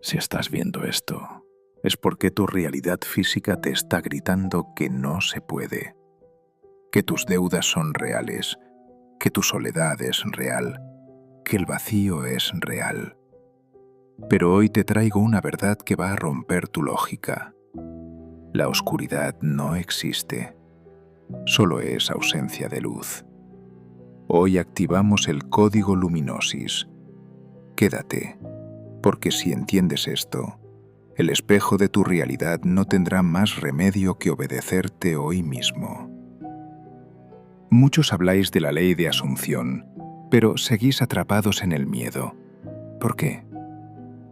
Si estás viendo esto, es porque tu realidad física te está gritando que no se puede, que tus deudas son reales, que tu soledad es real, que el vacío es real. Pero hoy te traigo una verdad que va a romper tu lógica. La oscuridad no existe, solo es ausencia de luz. Hoy activamos el código Luminosis. Quédate, porque si entiendes esto, el espejo de tu realidad no tendrá más remedio que obedecerte hoy mismo. Muchos habláis de la ley de asunción, pero seguís atrapados en el miedo. ¿Por qué?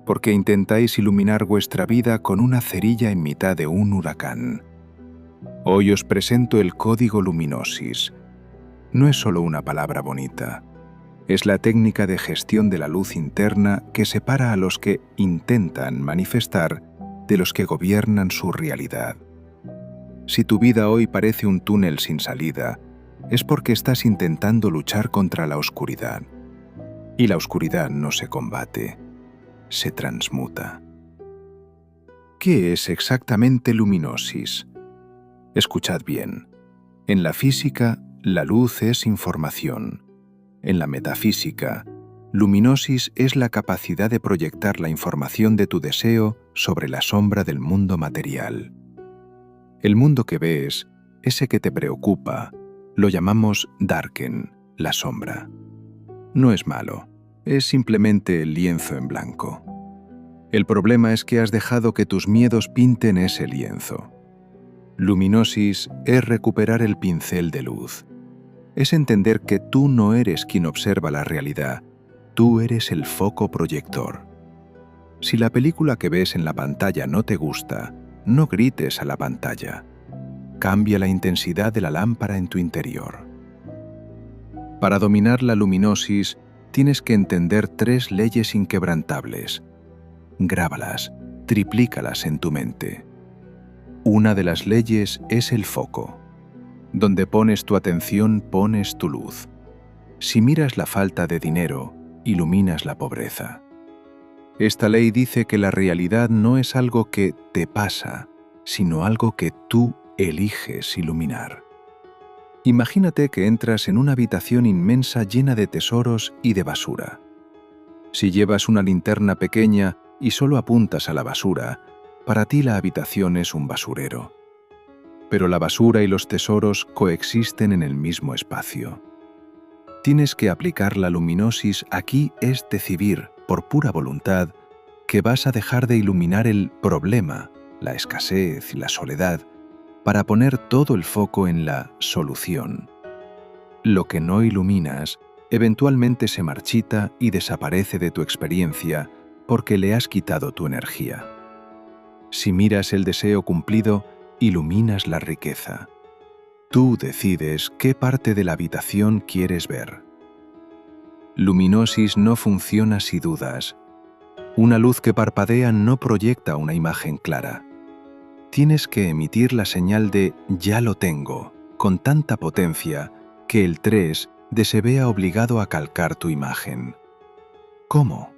Porque intentáis iluminar vuestra vida con una cerilla en mitad de un huracán. Hoy os presento el código Luminosis. No es solo una palabra bonita. Es la técnica de gestión de la luz interna que separa a los que intentan manifestar de los que gobiernan su realidad. Si tu vida hoy parece un túnel sin salida, es porque estás intentando luchar contra la oscuridad. Y la oscuridad no se combate, se transmuta. ¿Qué es exactamente Luminosis? Escuchad bien. En la física, la luz es información. En la metafísica, Luminosis es la capacidad de proyectar la información de tu deseo sobre la sombra del mundo material. El mundo que ves, ese que te preocupa, lo llamamos Darken, la sombra. No es malo, es simplemente el lienzo en blanco. El problema es que has dejado que tus miedos pinten ese lienzo. Luminosis es recuperar el pincel de luz. Es entender que tú no eres quien observa la realidad, tú eres el foco proyector. Si la película que ves en la pantalla no te gusta, no grites a la pantalla. Cambia la intensidad de la lámpara en tu interior. Para dominar la luminosis, tienes que entender 3 leyes inquebrantables. Grábalas, triplícalas en tu mente. Una de las leyes es el foco. Donde pones tu atención, pones tu luz. Si miras la falta de dinero, iluminas la pobreza. Esta ley dice que la realidad no es algo que te pasa, sino algo que tú eliges iluminar. Imagínate que entras en una habitación inmensa llena de tesoros y de basura. Si llevas una linterna pequeña y solo apuntas a la basura, para ti la habitación es un basurero. Pero la basura y los tesoros coexisten en el mismo espacio. Tienes que aplicar la luminosis aquí, es decidir, por pura voluntad, que vas a dejar de iluminar el problema, la escasez y la soledad, para poner todo el foco en la solución. Lo que no iluminas, eventualmente se marchita y desaparece de tu experiencia porque le has quitado tu energía. Si miras el deseo cumplido, iluminas la riqueza. Tú decides qué parte de la habitación quieres ver. Luminosis no funciona si dudas. Una luz que parpadea no proyecta una imagen clara. Tienes que emitir la señal de «ya lo tengo» con tanta potencia que el 3 se vea obligado a calcar tu imagen. ¿Cómo?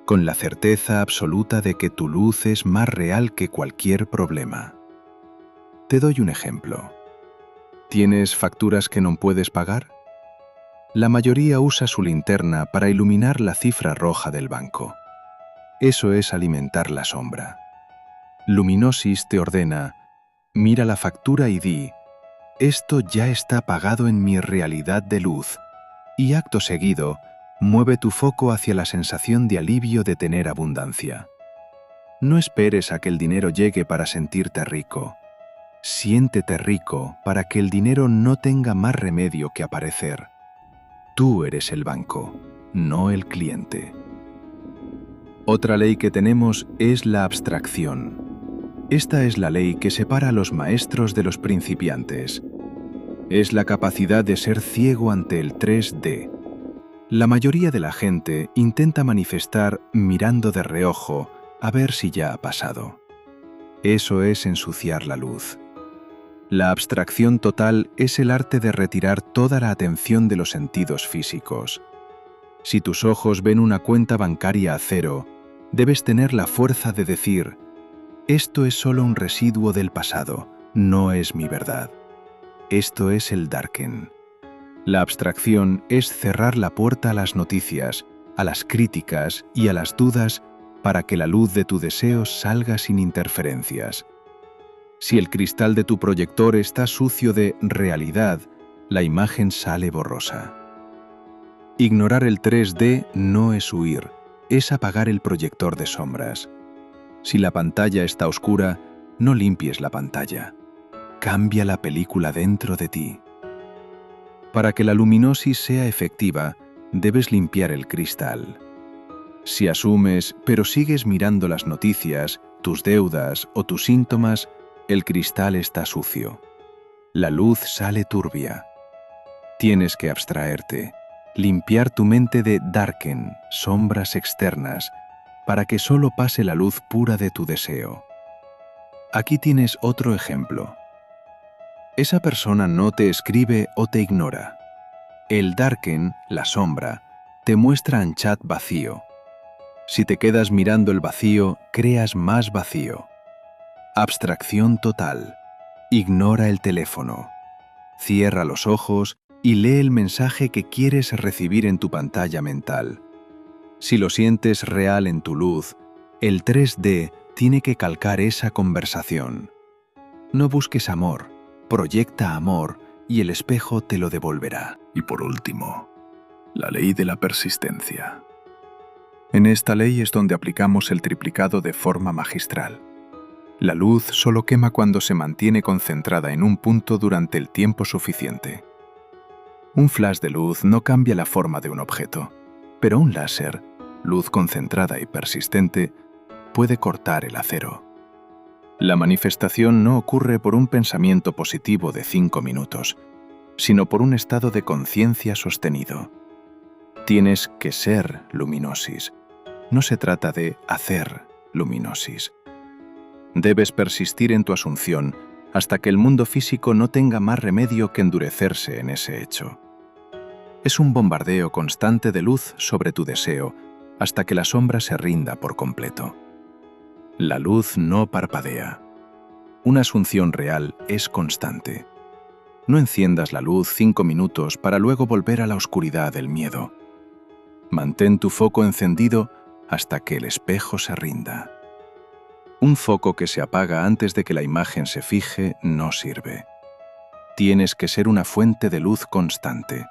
Con la certeza absoluta de que tu luz es más real que cualquier problema. Te doy un ejemplo. ¿Tienes facturas que no puedes pagar? La mayoría usa su linterna para iluminar la cifra roja del banco. Eso es alimentar la sombra. Luminosis te ordena, mira la factura y di, esto ya está pagado en mi realidad de luz, y acto seguido, mueve tu foco hacia la sensación de alivio de tener abundancia. No esperes a que el dinero llegue para sentirte rico. Siéntete rico para que el dinero no tenga más remedio que aparecer. Tú eres el banco, no el cliente. Otra ley que tenemos es la abstracción. Esta es la ley que separa a los maestros de los principiantes. Es la capacidad de ser ciego ante el 3D. La mayoría de la gente intenta manifestar mirando de reojo a ver si ya ha pasado. Eso es ensuciar la luz. La abstracción total es el arte de retirar toda la atención de los sentidos físicos. Si tus ojos ven una cuenta bancaria a 0, Debes tener la fuerza de decir: esto es solo un residuo del pasado, no es mi verdad. Esto es el Darken. La abstracción es cerrar la puerta a las noticias, a las críticas y a las dudas para que la luz de tu deseo salga sin interferencias. Si el cristal de tu proyector está sucio de realidad, la imagen sale borrosa. Ignorar el 3D no es huir, es apagar el proyector de sombras. Si la pantalla está oscura, no limpies la pantalla. Cambia la película dentro de ti. Para que la luminosis sea efectiva, debes limpiar el cristal. Si asumes, pero sigues mirando las noticias, tus deudas o tus síntomas, el cristal está sucio. La luz sale turbia. Tienes que abstraerte, limpiar tu mente de Darken, sombras externas, para que solo pase la luz pura de tu deseo. Aquí tienes otro ejemplo. Esa persona no te escribe o te ignora. El Darken, la sombra, te muestra un chat vacío. Si te quedas mirando el vacío, creas más vacío. Abstracción total. Ignora el teléfono. Cierra los ojos y lee el mensaje que quieres recibir en tu pantalla mental. Si lo sientes real en tu luz, el 3D tiene que calcar esa conversación. No busques amor, proyecta amor y el espejo te lo devolverá. Y por último, la ley de la persistencia. En esta ley es donde aplicamos el triplicado de forma magistral. La luz solo quema cuando se mantiene concentrada en un punto durante el tiempo suficiente. Un flash de luz no cambia la forma de un objeto, pero un láser, luz concentrada y persistente, puede cortar el acero. La manifestación no ocurre por un pensamiento positivo de 5 minutos, sino por un estado de conciencia sostenido. Tienes que ser luminosis. No se trata de hacer luminosis. Debes persistir en tu asunción hasta que el mundo físico no tenga más remedio que endurecerse en ese hecho. Es un bombardeo constante de luz sobre tu deseo hasta que la sombra se rinda por completo. La luz no parpadea. Una asunción real es constante. No enciendas la luz 5 minutos para luego volver a la oscuridad del miedo. Mantén tu foco encendido hasta que el espejo se rinda. Un foco que se apaga antes de que la imagen se fije no sirve. Tienes que ser una fuente de luz constante.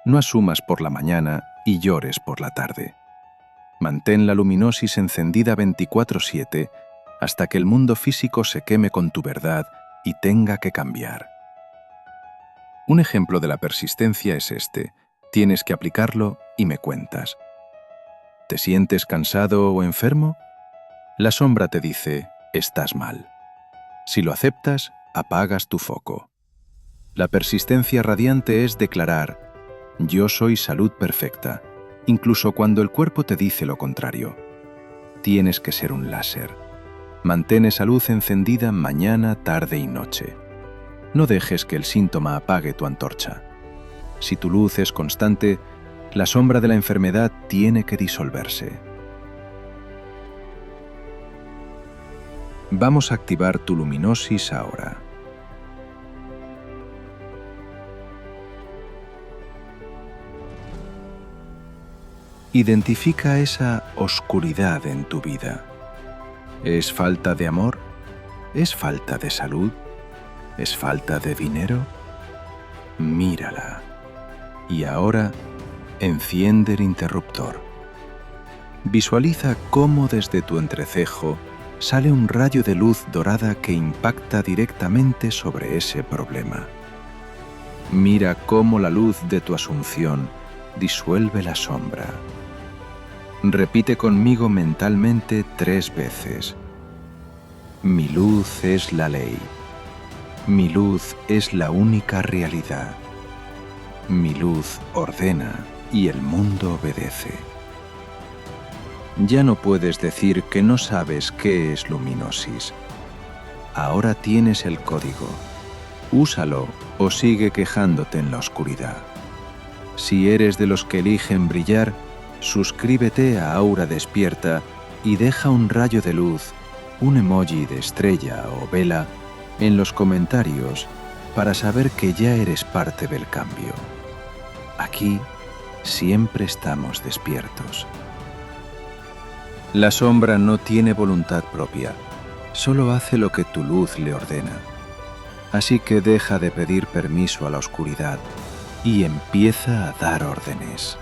No asumas por la mañana y llores por la tarde. Mantén la luminosis encendida 24/7 hasta que el mundo físico se queme con tu verdad y tenga que cambiar. Un ejemplo de la persistencia es este. Tienes que aplicarlo y me cuentas. ¿Te sientes cansado o enfermo? La sombra te dice, estás mal. Si lo aceptas, apagas tu foco. La persistencia radiante es declarar, yo soy salud perfecta, incluso cuando el cuerpo te dice lo contrario. Tienes que ser un láser. Mantén esa luz encendida mañana, tarde y noche. No dejes que el síntoma apague tu antorcha. Si tu luz es constante, la sombra de la enfermedad tiene que disolverse. Vamos a activar tu luminosis ahora. Identifica esa oscuridad en tu vida. ¿Es falta de amor? ¿Es falta de salud? ¿Es falta de dinero? Mírala. Y ahora, enciende el interruptor. Visualiza cómo desde tu entrecejo sale un rayo de luz dorada que impacta directamente sobre ese problema. Mira cómo la luz de tu asunción disuelve la sombra. Repite conmigo mentalmente 3 veces. Mi luz es la ley. Mi luz es la única realidad. Mi luz ordena y el mundo obedece. Ya no puedes decir que no sabes qué es luminosis. Ahora tienes el código. Úsalo o sigue quejándote en la oscuridad. Si eres de los que eligen brillar, suscríbete a Aura Despierta y deja un rayo de luz, un emoji de estrella o vela en los comentarios para saber que ya eres parte del cambio. Aquí siempre estamos despiertos. La sombra no tiene voluntad propia, solo hace lo que tu luz le ordena. Así que deja de pedir permiso a la oscuridad y empieza a dar órdenes.